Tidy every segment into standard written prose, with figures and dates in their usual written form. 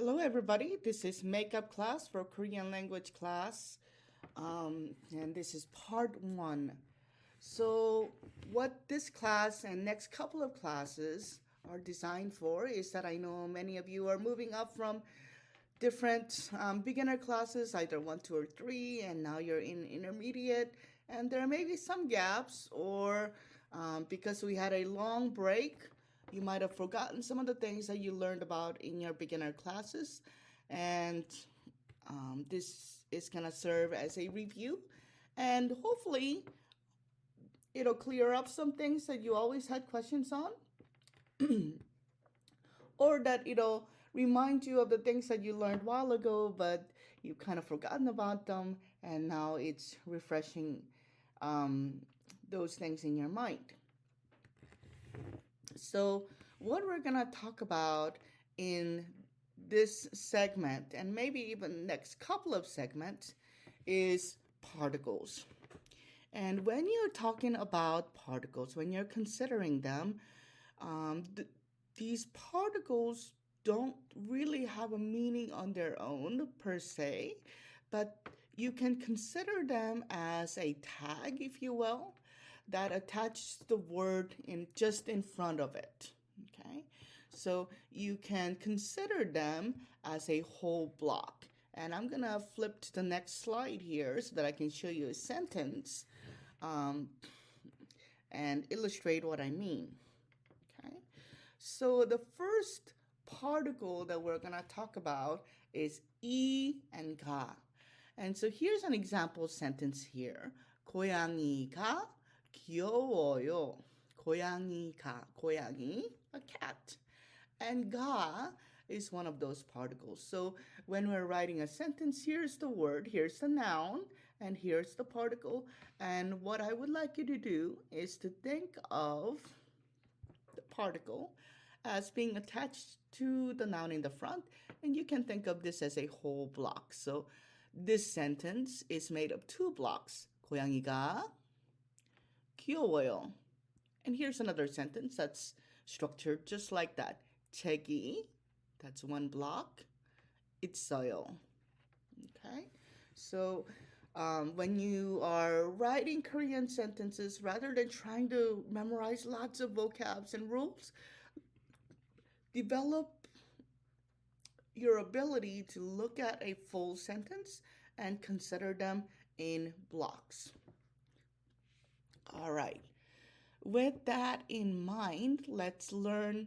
Hello, everybody. This is makeup class for Korean language class, and this is part one. So, what this class and next couple of classes are designed for is that I know many of you are moving up from different beginner classes, either one, two, or three, and now you're in intermediate, and there may be some gaps, or because we had a long break, you might have forgotten some of the things that you learned about in your beginner classes, and this is going to serve as a review, and hopefully it'll clear up some things that you always had questions on, or that it'll remind you of the things that you learned a while ago, but you've kind of forgotten about them, and now it's refreshing those things in your mind. So, what we're gonna talk about in this segment, and maybe even next couple of segments, is particles. And when you're talking about particles, when you're considering them, these particles don't really have a meaning on their own per se, but you can consider them as a tag, if you will, that attaches the word in just in front of it. Okay, so you can consider them as a whole block. And I'm gonna flip to the next slide here so that I can show you a sentence and illustrate what I mean. Okay, so the first particle that we're gonna talk about is 이 and 가. And so here's an example sentence here. 고양이가 귀여워요. 고양이가, 고양이, a cat. And 가 is one of those particles. So when we're writing a sentence, here's the word, here's the noun, and here's the particle. And what I would like you to do is to think of the particle as being attached to the noun in the front, and you can think of this as a whole block. So this sentence is made of two blocks. 고양이가 귀여워요. And here's another sentence that's structured just like that. 책이, that's one block. 있어요. Okay? So when you are writing Korean sentences, rather than trying to memorize lots of vocabs and rules, develop your ability to look at a full sentence and consider them in blocks. All right. With that in mind, let's learn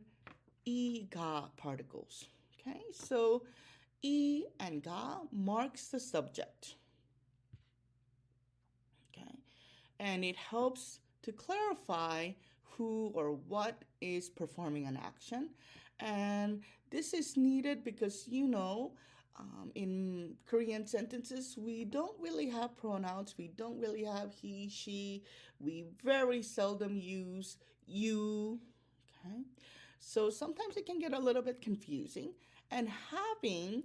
이, 가 particles. Okay, so 이 and 가 marks the subject. Okay, and it helps to clarify who or what is performing an action. And this is needed because, in Korean sentences, we don't really have pronouns. We don't really have he, she. We very seldom use you. Okay. So sometimes it can get a little bit confusing. And having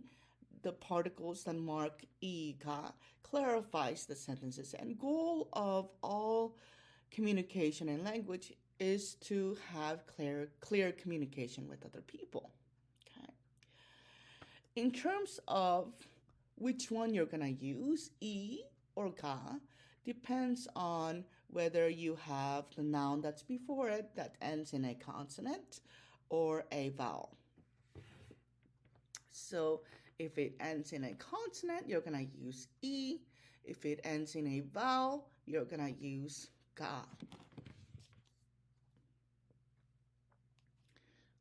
the particles that mark 가 clarifies the sentences. And goal of all communication and language is to have clear communication with other people. Okay. In terms of which one you're gonna use, 이 or 가, depends on whether you have the noun that's before it that ends in a consonant or a vowel. So if it ends in a consonant, you're gonna use 이. If it ends in a vowel, you're gonna use 가.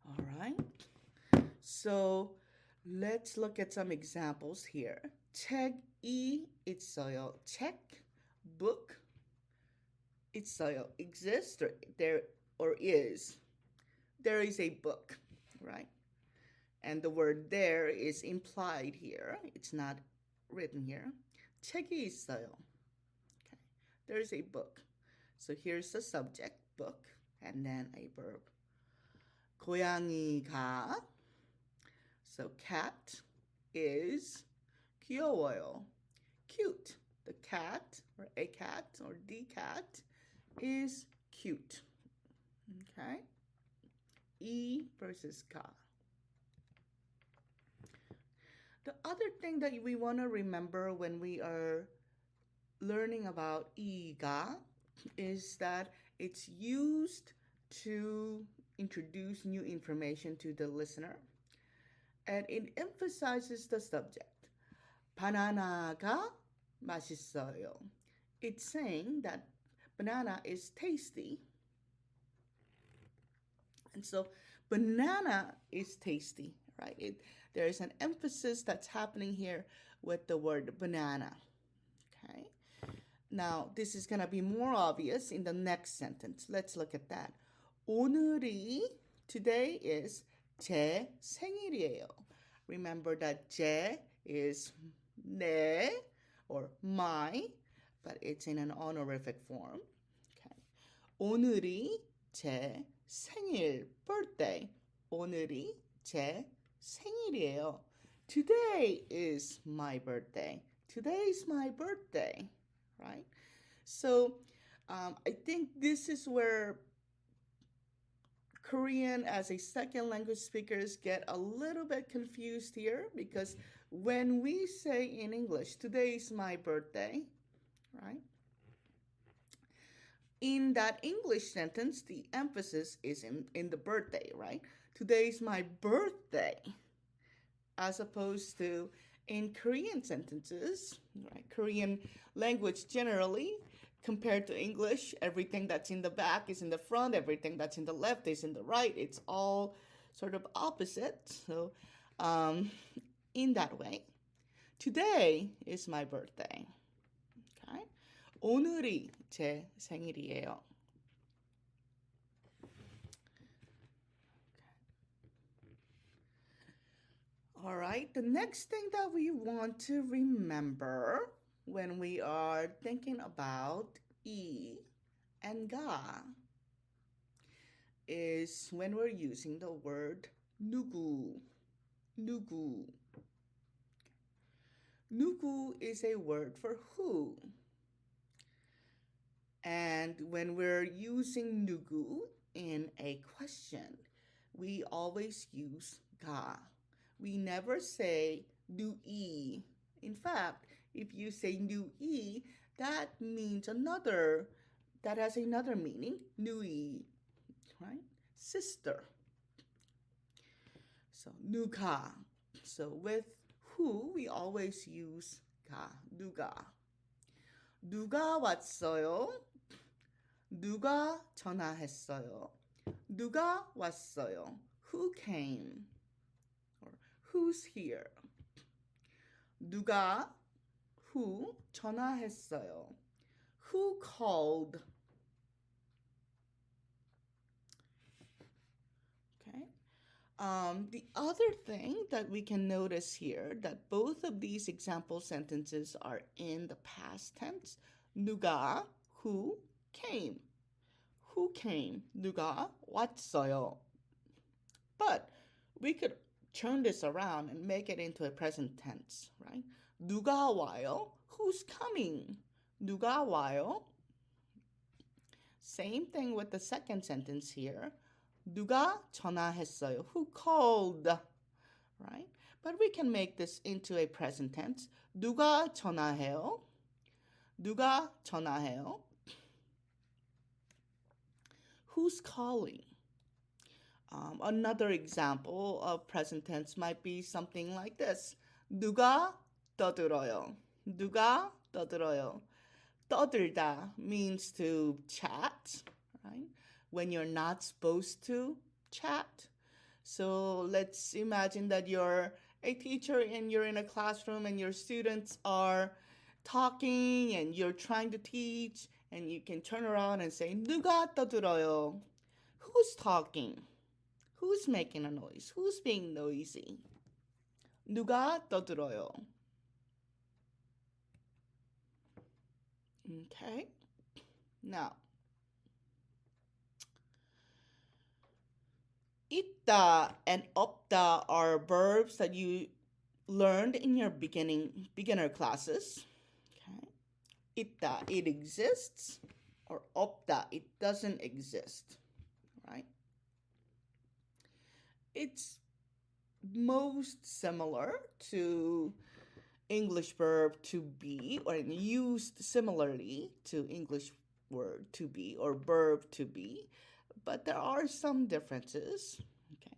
All right. So let's look at some examples here. 책이 있어요. 책, book, 있어요. Exists or is. There is a book, right? And the word there is implied here. It's not written here. 책이 있어요. Okay. There's a book. So here's the subject, book, and then a verb. 고양이가. So cat is 귀여워요. Cute. The cat or a cat or the cat is cute. Okay. 이 versus 가. The other thing that we want to remember when we are learning about iga is that it's used to introduce new information to the listener, and it emphasizes the subject. 바나나가 맛있어요. It's saying that banana is tasty. And so banana is tasty, right? There is an emphasis that's happening here with the word banana. Okay. Now, this is going to be more obvious in the next sentence. Let's look at that. 오늘이, today is 제 생일이에요. Remember that 제 is 내 or my, but it's in an honorific form. Okay. 오늘이 제 생일, birthday. 오늘이 제 생일이에요. Today is my birthday. Today is my birthday, right? So I think this is where Korean as a second language speakers get a little bit confused here, because when we say in English, today is my birthday, right? In that English sentence, the emphasis is in the birthday, right? Today is my birthday, as opposed to in Korean sentences, right? Korean language generally, compared to English, everything that's in the back is in the front, everything that's in the left is in the right. It's all sort of opposite. So in that way, today is my birthday. Okay? 오늘이 제 생일이에요. All right, the next thing that we want to remember when we are thinking about E and ga is when we're using the word 누구. 누구. 누구 is a word for who. And when we're using 누구 in a question, we always use ga. We never say 누이. In fact, if you say 누이, that means another, that has another meaning, 누이, right? Sister. So 누가. So with who, we always use 가, 누가. 누가 왔어요? 누가 전화했어요? 누가 왔어요? Who came? Or who's here? 누가, who, 전화했어요? Who called? Okay. The other thing that we can notice here, that both of these example sentences are in the past tense. 누가, who, came. Who came? 누가 왔어요? But we could turn this around and make it into a present tense, right? 누가 와요? Who's coming? 누가 와요? Same thing with the second sentence here. 누가 전화했어요? Who called? Right? But we can make this into a present tense. 누가 전화해요? 누가 전화해요? Who's calling? Another example of present tense might be something like this. 누가 떠들어요? 누가 떠들어요? 떠들다 means to chat, right? When you're not supposed to chat. So let's imagine that you're a teacher and you're in a classroom and your students are talking and you're trying to teach, and you can turn around and say 누가 떠들어요? Who's talking? Who's making a noise? Who's being noisy? 누가 떠들어요? Okay. Now, 있다 and 없다 are verbs that you learned in your beginner classes. Okay. 있다, it exists, or 없다, it doesn't exist. Right? It's most similar to English verb to be, or used similarly to English word to be or verb to be, but there are some differences. Okay.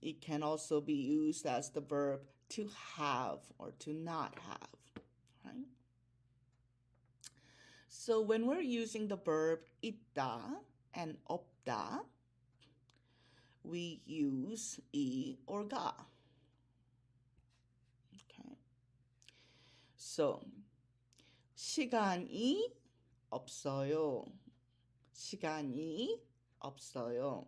It can also be used as the verb to have or to not have, right? So when we're using the verb 있다 and 없다, we use 이 or 가. Okay. So 시간이 없어요. 시간이 없어요.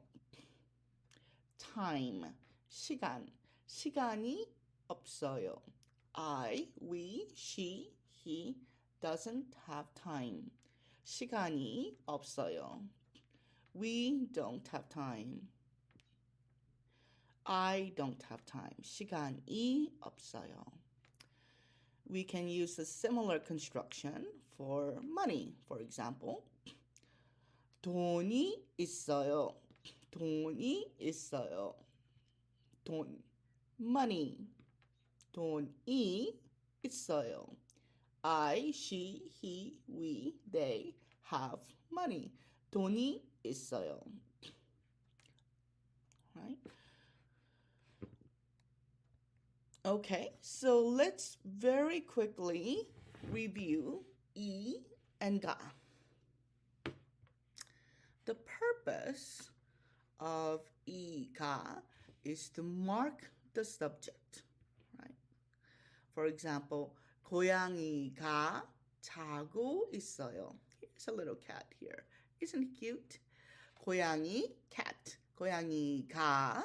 Time, 시간, 시간이 없어요. I, we, she, he doesn't have time. 시간이 없어요. We don't have time. I don't have time. 시간이 없어요. We can use a similar construction for money. For example, 돈이 있어요. 돈이 있어요. 돈, money. 돈이 있어요. I, she, he, we, they have money. 돈이 있어요. Right? Okay, so let's very quickly review 이 and 가. The purpose of 이, 가 is to mark the subject, right? For example, 고양이가 자고 있어요. Here's a little cat here. Isn't it cute? 고양이, cat. 고양이가,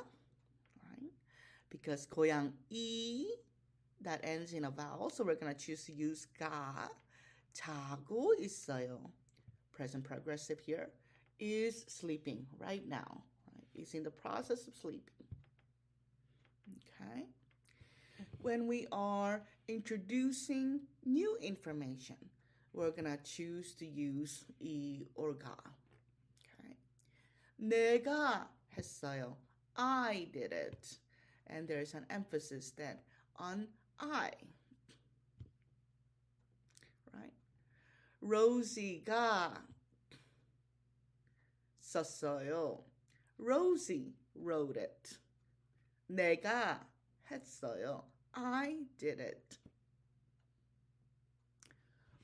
right? Because 고양이, that ends in a vowel, so we're going to choose to use 가. 자고 있어요. Present progressive here is sleeping right now. Right? Is in the process of sleeping. Okay? When we are introducing new information, we're going to choose to use 이 or 가. Okay? 내가 했어요. I did it. And there's an emphasis then on I. Right? Rosie가 썼어요. Rosie wrote it. 내가 했어요. I did it.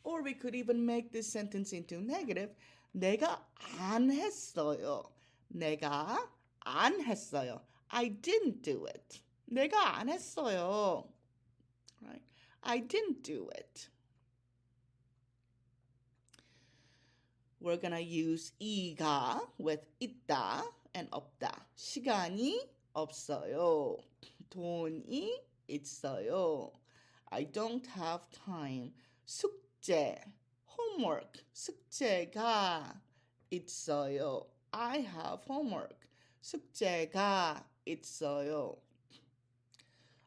Or we could even make this sentence into negative. 내가 안 했어요. 내가 안 했어요. I didn't do it. 내가 안 했어요. Right? I didn't do it. We're gonna use 이가 with 있다 and 없다. 시간이 없어요. 돈이 있어요. I don't have time. 숙제, homework. 숙제가 있어요. I have homework. 숙제가 있어요.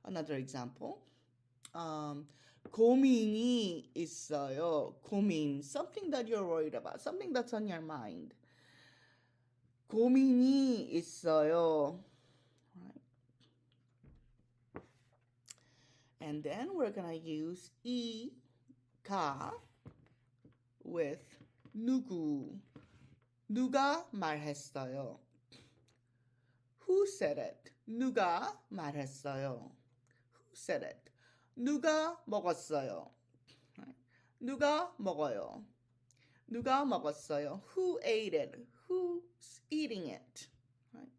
Another example. 고민이 있어요. 고민, something that you're worried about, something that's on your mind. 고민이 있어요. Right? And then we're gonna use 이가 with 누구. 누가 말했어요? Who said it? 누가 말했어요? Who said it? 누가 먹었어요? Right? 누가 먹어요? 누가 먹었어요? Who ate it? Who's eating it? Right?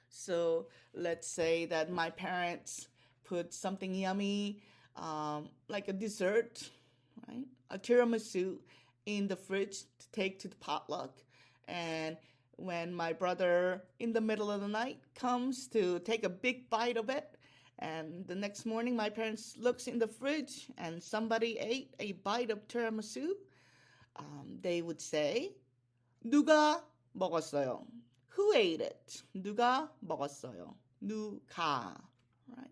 So let's say that my parents put something yummy, like a dessert, right? A tiramisu in the fridge to take to the potluck. And when my brother in the middle of the night comes to take a big bite of it, and the next morning my parents looks in the fridge and somebody ate a bite of tiramisu, they would say, 누가 먹었어요? Who ate it? 누가 먹었어요? 누가, right?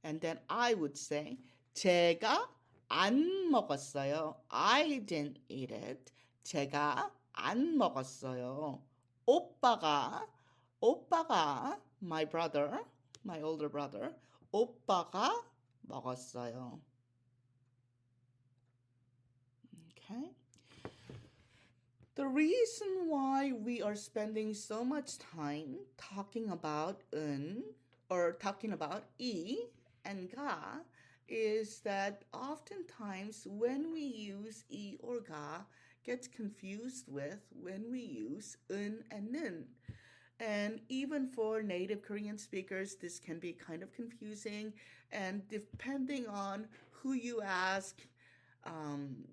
And then I would say, 제가 안 먹었어요. I didn't eat it. 제가 안 먹었어요. 오빠가 my brother, my older brother. 오빠가 먹었어요. Okay? The reason why we are spending so much time talking about 은 or talking about 이 and 가 is that oftentimes when we use 이 or 가 gets confused with when we use 은 and 는. And even for native Korean speakers, this can be kind of confusing. And depending on who you ask,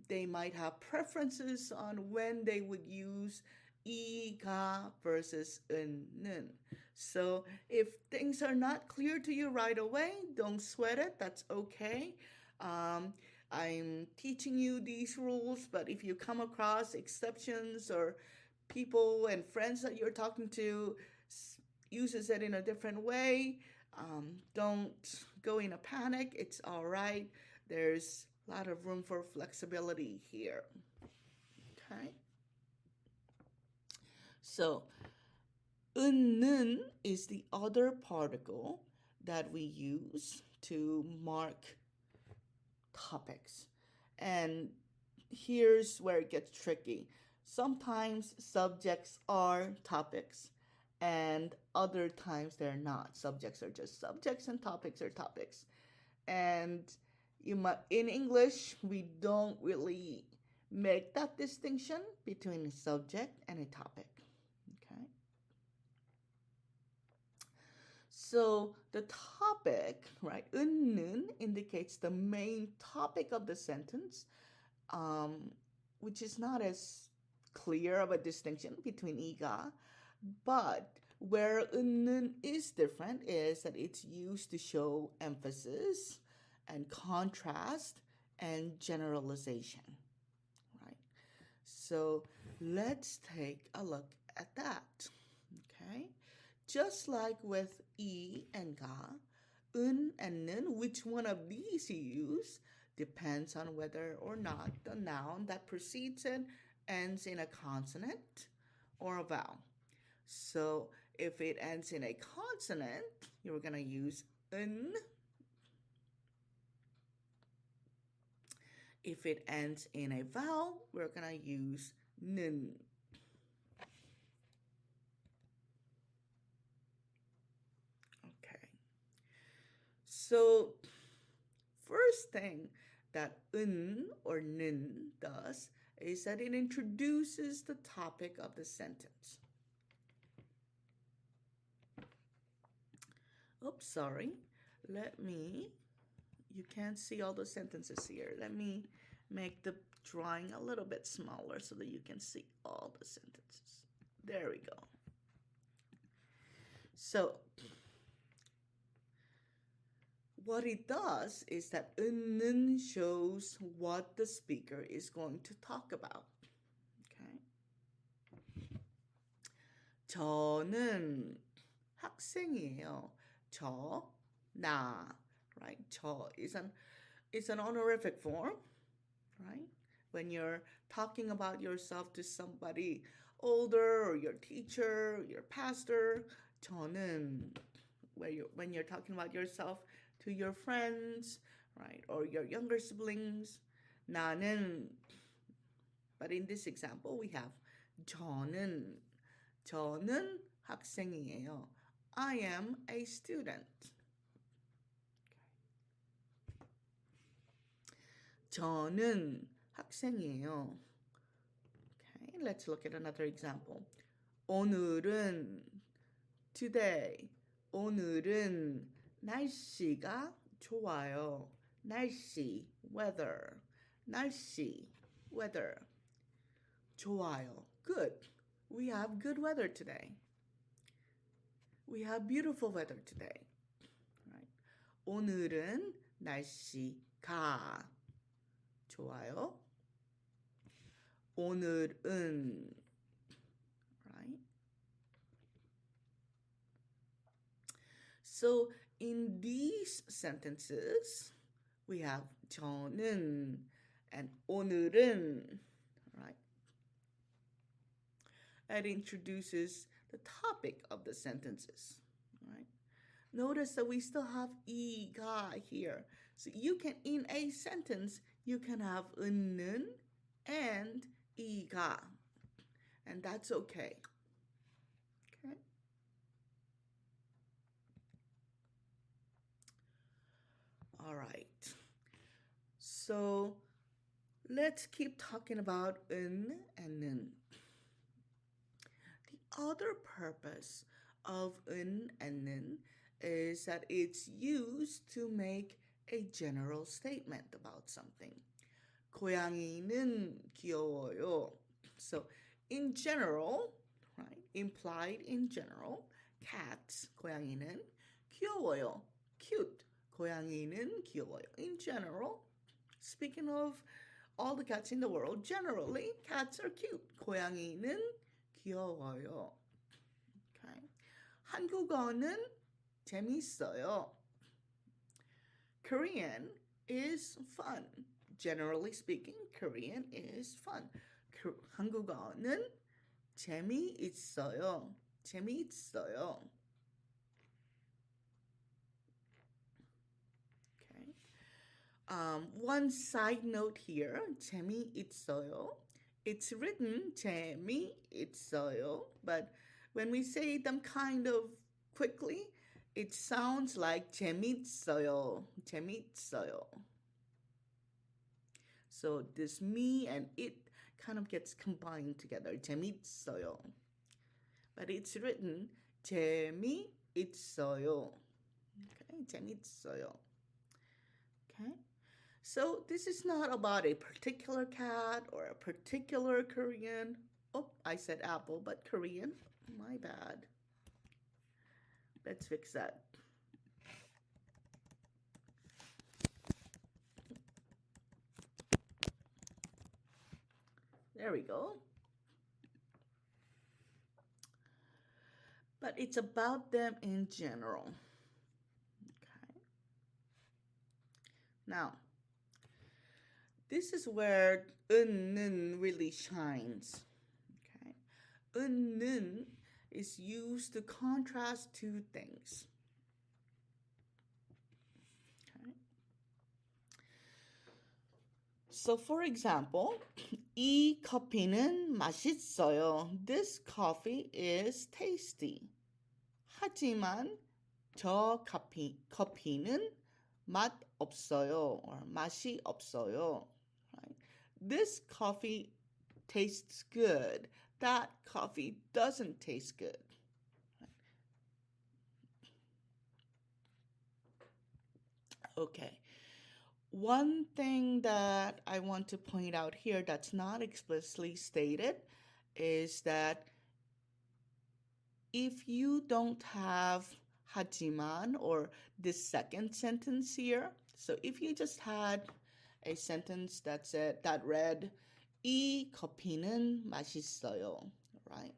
they might have preferences on when they would use 이가 versus 은는. So if things are not clear to you right away, don't sweat it. That's okay. I'm teaching you these rules, but if you come across exceptions or people and friends that you're talking to uses it in a different way, don't go in a panic. It's all right. There's a lot of room for flexibility here. Okay. So, 은는 is the other particle that we use to mark topics. And here's where it gets tricky. Sometimes subjects are topics, and other times they're not. Subjects are just subjects, and topics are topics. And in English, we don't really make that distinction between a subject and a topic. Okay. So the topic, right, 은는 indicates the main topic of the sentence, which is not as clear of a distinction between 이가, but where 은는 is different is that it's used to show emphasis and contrast and generalization, right? So let's take a look at that, okay? Just like with 이 and 가, 은 and 는, which one of these you use depends on whether or not the noun that precedes it ends in a consonant or a vowel. So if it ends in a consonant, you're going to use 은. If it ends in a vowel, we're going to use 는. Okay. So first thing that 은 or 는 does is that it introduces the topic of the sentence. Oops, sorry. You can't see all the sentences here. Let me make the drawing a little bit smaller so that you can see all the sentences. There we go. So what it does is that 은는 shows what the speaker is going to talk about. Okay. 저는 학생이에요. 나, right? 저 is an honorific form, right? When you're talking about yourself to somebody older or your teacher, your pastor, 저는, when you're talking about yourself to your friends, right? Or your younger siblings, 나는. But in this example, we have 저는 학생이에요. I am a student. 저는 학생이에요. Okay, let's look at another example. today. 오늘은 날씨가 좋아요. 날씨, weather. 좋아요, good. We have good weather today. We have beautiful weather today. Right? 오늘은 날씨가 좋아요. 오늘은, right? So in these sentences, we have 저는 and 오늘은, right? it introduces the topic of the sentences, right? Notice that we still have 이가 here. So you can, in a sentence, you can have 은는 and 이가. And that's okay. Okay. All right. So let's keep talking about 은 and 는. The other purpose of 은 and 는 is that it's used to make a general statement about something. 고양이는 귀여워요. So in general, right? Implied in general, cats, 고양이는 귀여워요. Cute. 고양이는 귀여워요. In general, speaking of all the cats in the world, generally, cats are cute. 고양이는 귀여워요. Okay. 한국어는 재밌어요. Korean is fun. Generally speaking, Korean is fun. 한국어는 재미있어요. 재미있어요. Okay. One side note here, 재미있어요. It's written 재미있어요, but when we say them kind of quickly, it sounds like 재밌어요. 재밌어요. So this me and it kind of gets combined together. 재밌어요. But it's written 재미있어요. Okay, 재밌어요. Okay. So this is not about a particular cat or a particular Korean. Oh, I said apple, but Korean. My bad. Let's fix that. There we go. But it's about them in general. Okay. Now, this is where 은는 really shines. Okay. 은는 is used to contrast two things. Okay. So for example, 이 커피는 맛있어요. This coffee is tasty. 하지만 저 커피는 맛 없어요 or 맛이 없어요. Right? This coffee tastes good. That coffee doesn't taste good. Okay. One thing that I want to point out here that's not explicitly stated is that if you don't have 하지만 or this second sentence here, so if you just had a sentence that read 이 커피는 맛있어요, right?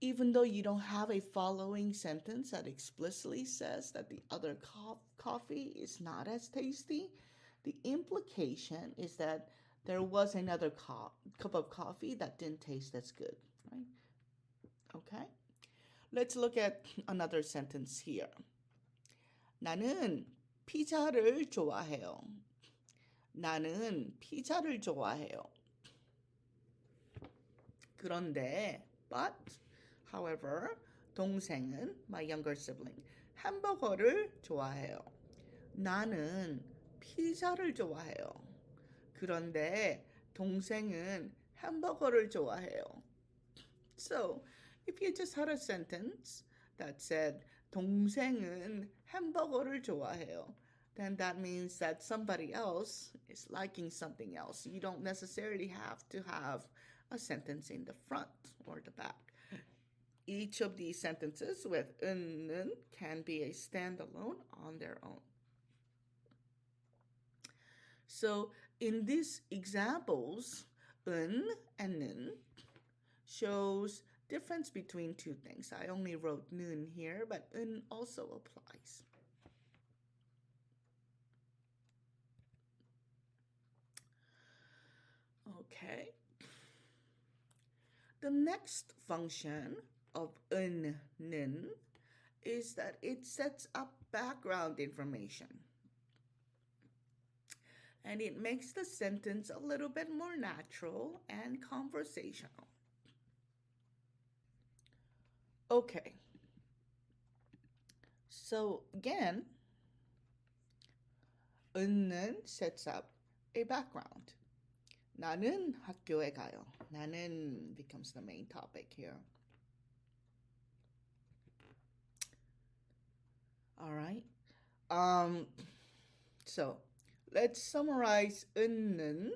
Even though you don't have a following sentence that explicitly says that the other coffee is not as tasty, the implication is that there was another cup of coffee that didn't taste as good, right? Okay? Let's look at another sentence here. 나는 피자를 좋아해요. 나는 피자를 좋아해요. 그런데, but, however, 동생은, my younger sibling, 햄버거를 좋아해요. 나는 피자를 좋아해요. 그런데 동생은 햄버거를 좋아해요. So, if you just had a sentence that said 동생은 햄버거를 좋아해요, then that means that somebody else is liking something else. You don't necessarily have to have a sentence in the front or the back. Each of these sentences with 는 can be a standalone on their own. So in these examples, 은 and 는 shows difference between two things. I only wrote 는 here, but 은 also applies. Okay. The next function of 는 is that it sets up background information. And it makes the sentence a little bit more natural and conversational. Okay. So again, 는 sets up a background. 나는 학교에 가요. 나는 becomes the main topic here. All right. So let's summarize 는.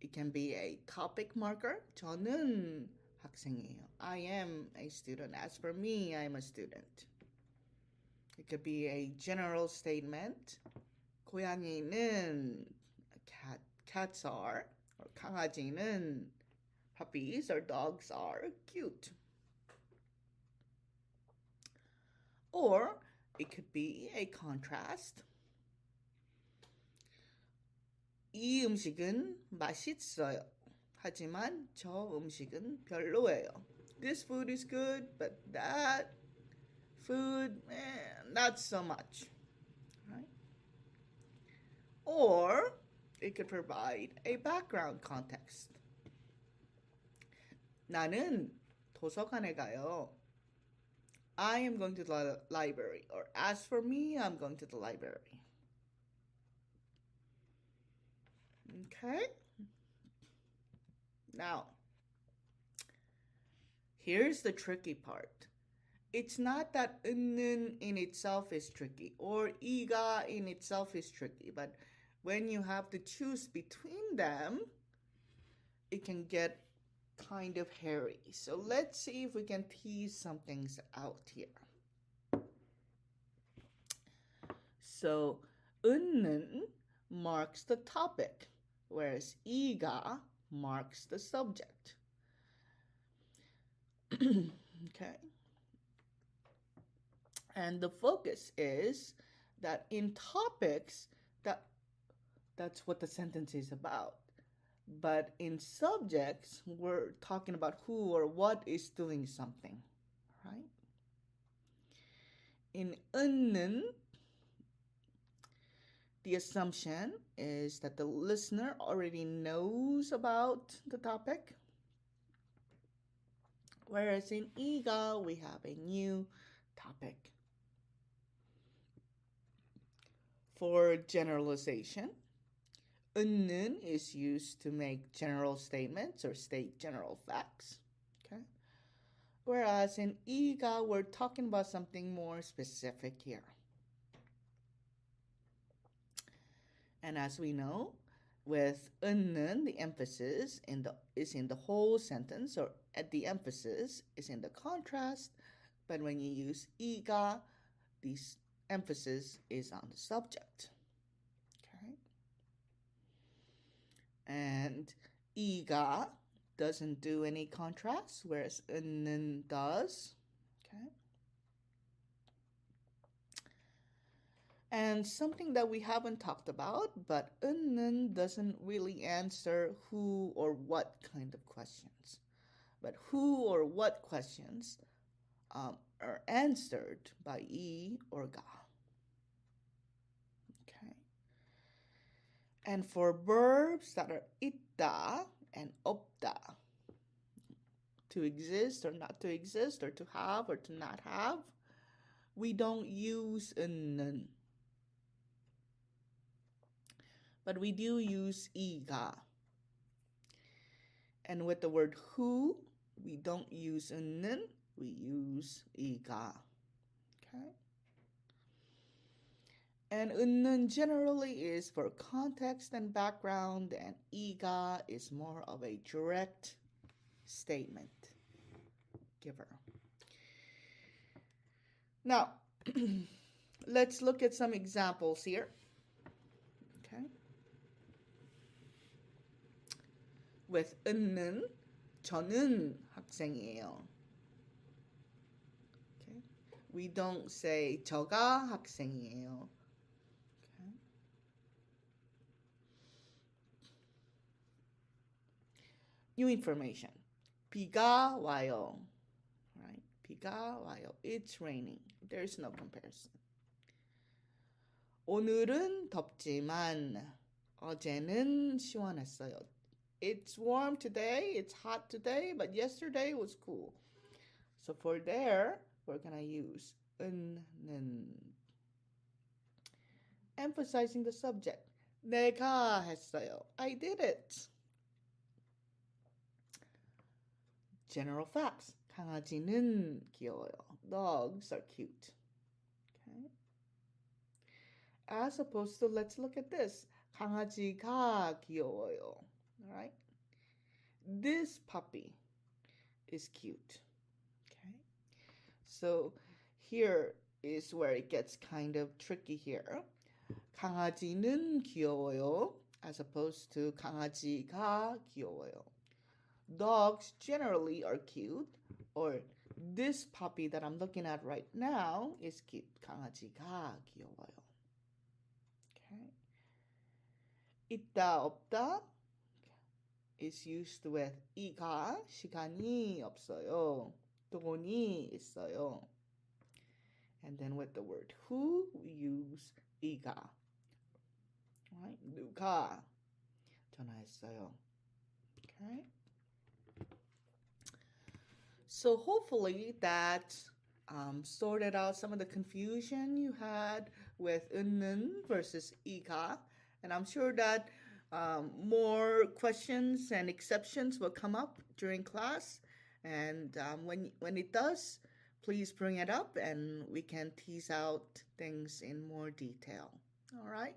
It can be a topic marker. 저는 학생이에요. I am a student. As for me, I'm a student. It could be a general statement. 고양이는 cats are, or 강아지는 puppies or dogs are cute. Or it could be a contrast. 이 음식은 맛있어요. 하지만 저 음식은 별로예요. This food is good, but that food, not so much. Right? Or it could provide a background context. 나는 도서관에 가요. I am going to the library. Or as for me, I'm going to the library. Okay? Now, here's the tricky part. It's not that 는 in itself is tricky or 이가 in itself is tricky, but when you have to choose between them, it can get kind of hairy. So let's see if we can tease some things out here. So 는 marks the topic, whereas 이가 marks the subject. Okay. And the focus is that in topics, that's what the sentence is about. But in subjects, we're talking about who or what is doing something, right? In 는, the assumption is that the listener already knows about the topic. Whereas in 이가, we have a new topic. For generalization, 는 is used to make general statements or state general facts. Okay. Whereas in 이가, we're talking about something more specific here. And as we know, with 는, the emphasis is in the whole sentence, or at the emphasis is in the contrast. But when you use 이가, the emphasis is on the subject. Okay. And 이가 doesn't do any contrast, whereas 는 does. Okay. And something that we haven't talked about, but 는 doesn't really answer who or what kind of questions. But who or what questions are answered by 이 or 가. Okay. And for verbs that are 있다 and 없다, to exist or not to exist, or to have or to not have, we don't use 는. But we do use 이가. And with the word who, we don't use 는, we use 이가. Okay? And 는 generally is for context and background, and 이가 is more of a direct statement giver. Now, let's look at some examples here. Okay? With 는, 저는 학생이에요. Okay? We don't say 저가 학생이에요. Okay? New information. 비가 와요. Right? 비가 와요. It's raining. There's no comparison. 오늘은 덥지만 어제는 시원했어요. It's warm today, it's hot today, but yesterday was cool. So for there, we're gonna use 은는. Emphasizing the subject. 내가 했어요. I did it. General facts. 강아지는 귀여워요. Dogs are cute. Okay. As opposed to, let's look at this. 강아지가 귀여워요. Alright? This puppy is cute. Okay. So here is where it gets kind of tricky here. 강아지는 귀여워요. As opposed to 강아지가 귀여워요. Dogs generally are cute. Or this puppy that I'm looking at right now is cute. 강아지가 귀여워요. Okay. 있다 없다 is used with 이가 시간이 없어요. 돈이 있어요. And then with the word who, we use 이가. Right? 누가 전화했어요. Okay. So hopefully that sorted out some of the confusion you had with 은는 versus 이가. And I'm sure that more questions and exceptions will come up during class. And when it does, please bring it up and we can tease out things in more detail. All right?